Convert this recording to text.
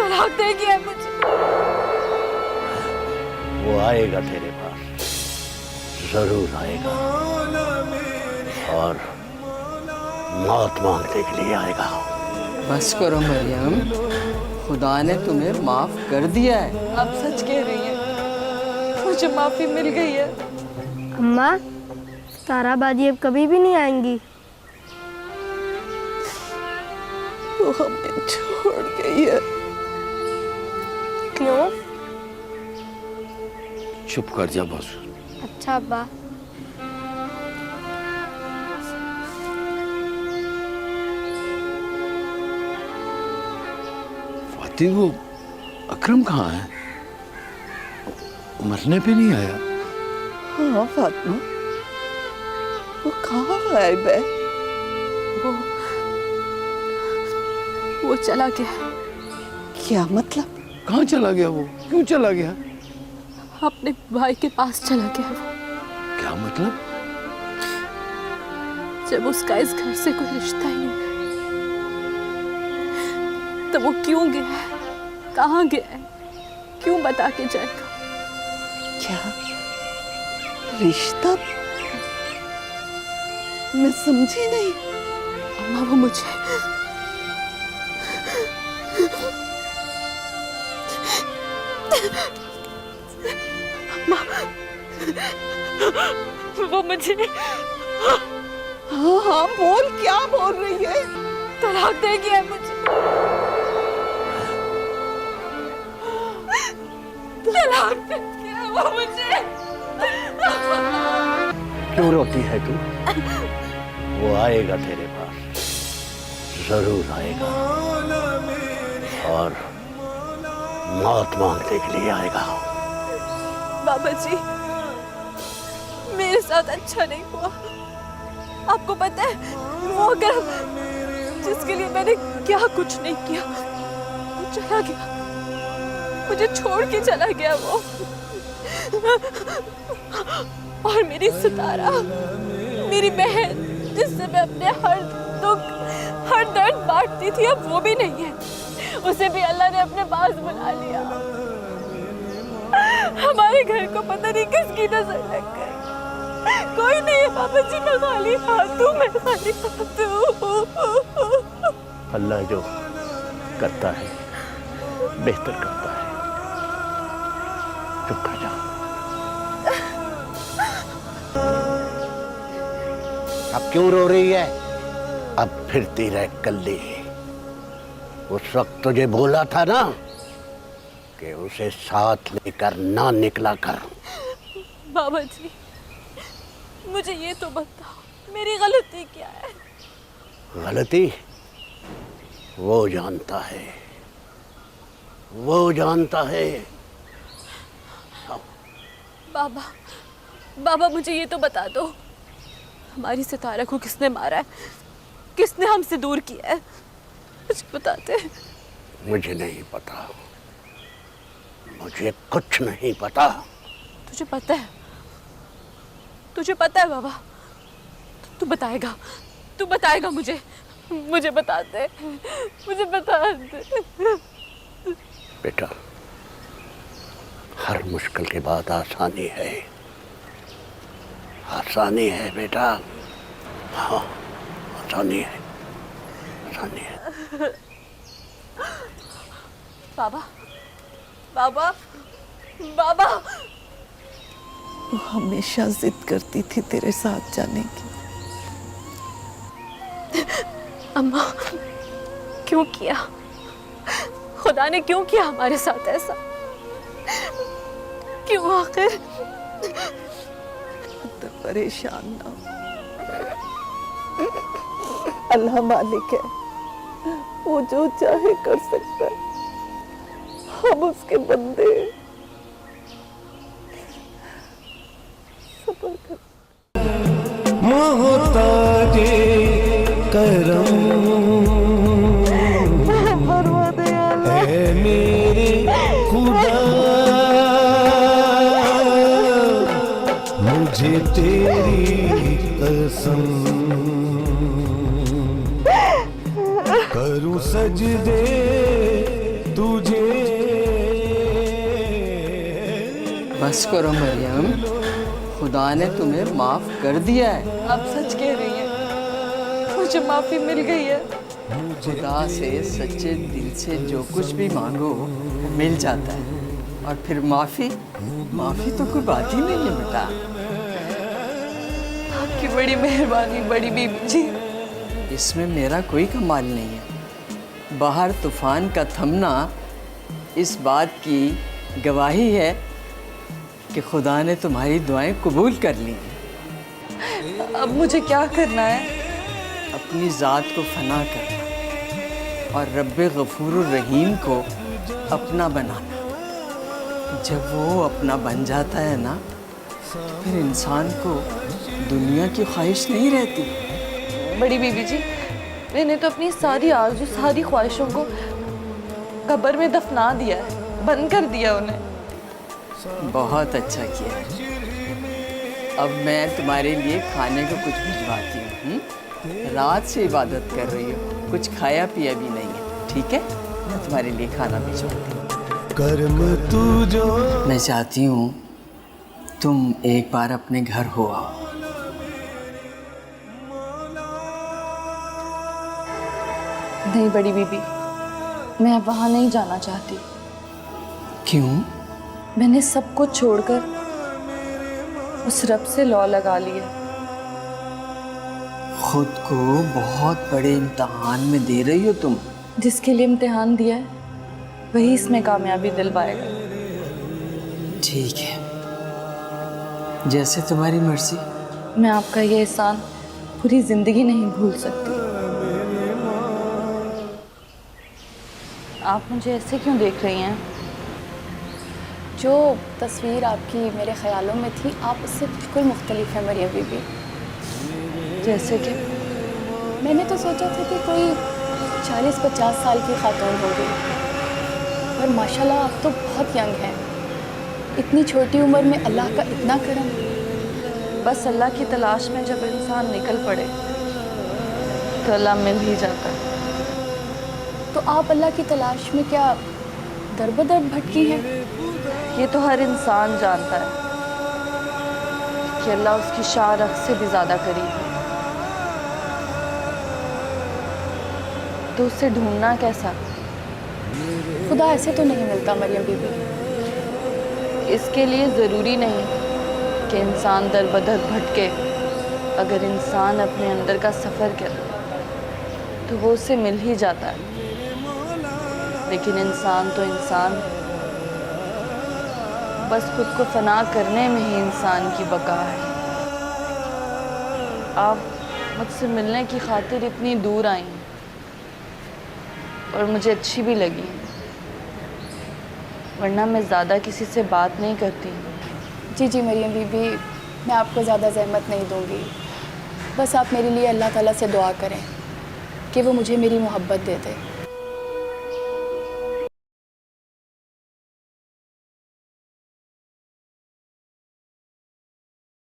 तलाक देगी है मुझे। वो आएगा तेरे पास, जरूर आएगा, और मौत मांगने के लिए आएगा। बस करो मरियम, खुदा ने तुम्हें माफ कर दिया है। आप सच कह रही हैं, मुझे माफी मिल गई है। अम्मा, तारा बाजी अब कभी भी नहीं आएंगी। वो हमें छोड़ गई है। क्यों? चुप कर जा बस। अच्छा अब्बा। फाती, वो अकरम कहाँ है? मरने पे नहीं आया? हाँ फातिमा, वो कहाँ गायब है? वो चला गया। क्या मतलब? कहाँ चला गया वो? क्यों चला गया? अपने भाई के पास चला गया वो। क्या मतलब? जब उसका इस घर से कोई रिश्ता ही नहीं तो वो क्यों गया है, कहाँ गया है, क्यों बता के जाएगा? क्या रिश्ता? मैं समझी नहीं। अम्मा, वो मुझे अम्मा, वो मुझे हाँ हाँ बोल, क्या बोल रही है? तलाक देगी है मुझे। तलाक देगी है वो मुझे। क्यों रोती है तू? वो आएगा तेरे पास, जरूर आएगा, और मौत मांगने के लिए आएगा। बाबा जी, मेरे साथ अच्छा नहीं हुआ। आपको पता है, वो अगर जिसके लिए मैंने क्या कुछ नहीं किया, वो चला गया, मुझे छोड़ के चला गया वो। और मेरी सितारा, मेरी बहन, जिससे मैं अपने हर दुख, हर दर्द बांटती थी, अब वो भी नहीं है। उसे भी अल्लाह ने अपने पास बुला लिया। हमारे घर को पता नहीं किसकी नजर लग गई। कोई नहीं है बाबा जी, मैं खाली हाथ हूँ, मैं खाली हाथ हूँ। अल्लाह जो करता है बेहतर करता है। चुप कर जा। अब क्यों रो रही है? अब फिरती रह कल्ली। उस वक्त तुझे बोला था ना कि उसे साथ लेकर ना निकला कर। बाबा जी, मुझे ये तो बताओ, मेरी गलती क्या है? गलती वो जानता है, वो जानता है। बाबा, बाबा मुझे ये तो बता दो, हमारी सितारा को किसने मारा है, किसने हमसे दूर किया है? मुझे बताते। मुझे नहीं पता, मुझे कुछ नहीं पता। तुझे पता है? तुझे पता है बाबा? तू बताएगा, तू बताएगा मुझे, मुझे बता दे, मुझे बता दे। बेटा, हर मुश्किल के बाद आसानी है, आसानी है बेटा। हाँ, आसानी है, आसानी है। बाबा, बाबा, बाबा। वो हमेशा जिद करती थी तेरे साथ जाने की। अम्मा, क्यों किया? खुदा ने क्यों किया हमारे साथ ऐसा? क्यों आखिर? तो परेशान ना हो। अल्लाह मालिक है, वो जो चाहे कर सकता है, हम उसके बंदे। सब्र कर। मोहताजे करम है मेरे खुदा, मुझे तेरी कसम, करूं सजदे तुझे बस करो मरियम, खुदा ने तुम्हें माफ़ कर दिया है। आप सच कह रही हैं, मुझे माफ़ी मिल गई है। खुदा से सच्चे दिल से जो कुछ भी मांगो वो मिल जाता है। और फिर माफ़ी तो कोई बात ही नहीं है बेटा। आपकी बड़ी मेहरबानी बड़ी बीबी जी। इसमें मेरा कोई कमाल नहीं है। बाहर तूफान का थमना इस बात की गवाही है कि खुदा ने तुम्हारी दुआएं कबूल कर ली हैं। अब मुझे क्या करना है? अपनी ज़ात को फना करना और रब्बे गफूर रहीम को अपना बनाना। जब वो अपना बन जाता है ना, तो फिर इंसान को दुनिया की ख्वाहिश नहीं रहती। बड़ी बीबी जी, मैंने तो अपनी सारी आरज़ू सारी ख्वाहिशों को कब्र में दफना दिया है, बंद कर दिया उन्हें। बहुत अच्छा किया है। अब मैं तुम्हारे लिए खाने को कुछ भिजवाती हूँ। रात से इबादत कर रही हो, कुछ खाया पिया भी नहीं है, ठीक है? मैं तुम्हारे लिए खाना भिजवाती हूँ। कर्म तू जो मैं चाहती हूँ तुम एक बार अपने घर हो आओ। नहीं बड़ी बीबी, मैं अब वहाँ नहीं जाना चाहती। क्यों? मैंने सब कुछ छोड़कर उस रब से लौ लगा ली है। खुद को बहुत बड़े इम्तहान में दे रही हो तुम। जिसके लिए इम्तिहान दिया है वही इसमें कामयाबी दिलवाएगा। ठीक है, जैसे तुम्हारी मर्जी। मैं आपका ये एहसान पूरी ज़िंदगी नहीं भूल सकती। आप मुझे ऐसे क्यों देख रही हैं? जो तस्वीर आपकी मेरे ख़्यालों में थी, आप उससे बिल्कुल मुख्तलिफ है मरियम बीबी। जैसे कि मैंने तो सोचा था कि कोई 40-50 साल की खातून होगी, और माशाल्लाह आप तो बहुत यंग हैं। इतनी छोटी उम्र में अल्लाह का इतना करम। बस अल्लाह की तलाश में जब इंसान निकल पड़े तो अल्लाह मिल ही जाता है। तो आप अल्लाह की तलाश में क्या दर-बदर भटकी हैं? ये तो हर इंसान जानता है कि अल्लाह उसकी शाह से भी ज़्यादा करीब है, तो उसे ढूंढना कैसा? खुदा ऐसे तो नहीं मिलता मरियम बीबी। इसके लिए ज़रूरी नहीं कि इंसान दर बदर भटके। अगर इंसान अपने अंदर का सफ़र करे तो वो उसे मिल ही जाता है। लेकिन इंसान तो इंसान, बस खुद को फना करने में ही इंसान की बका है। आप मुझसे मिलने की खातिर इतनी दूर आई हैं और मुझे अच्छी भी लगी, वरना मैं ज़्यादा किसी से बात नहीं करती। जी जी मरियम बीबी, मैं आपको ज़्यादा ज़हमत नहीं दूँगी। बस आप मेरे लिए अल्लाह ताला से दुआ करें कि वो मुझे मेरी मोहब्बत दे दे।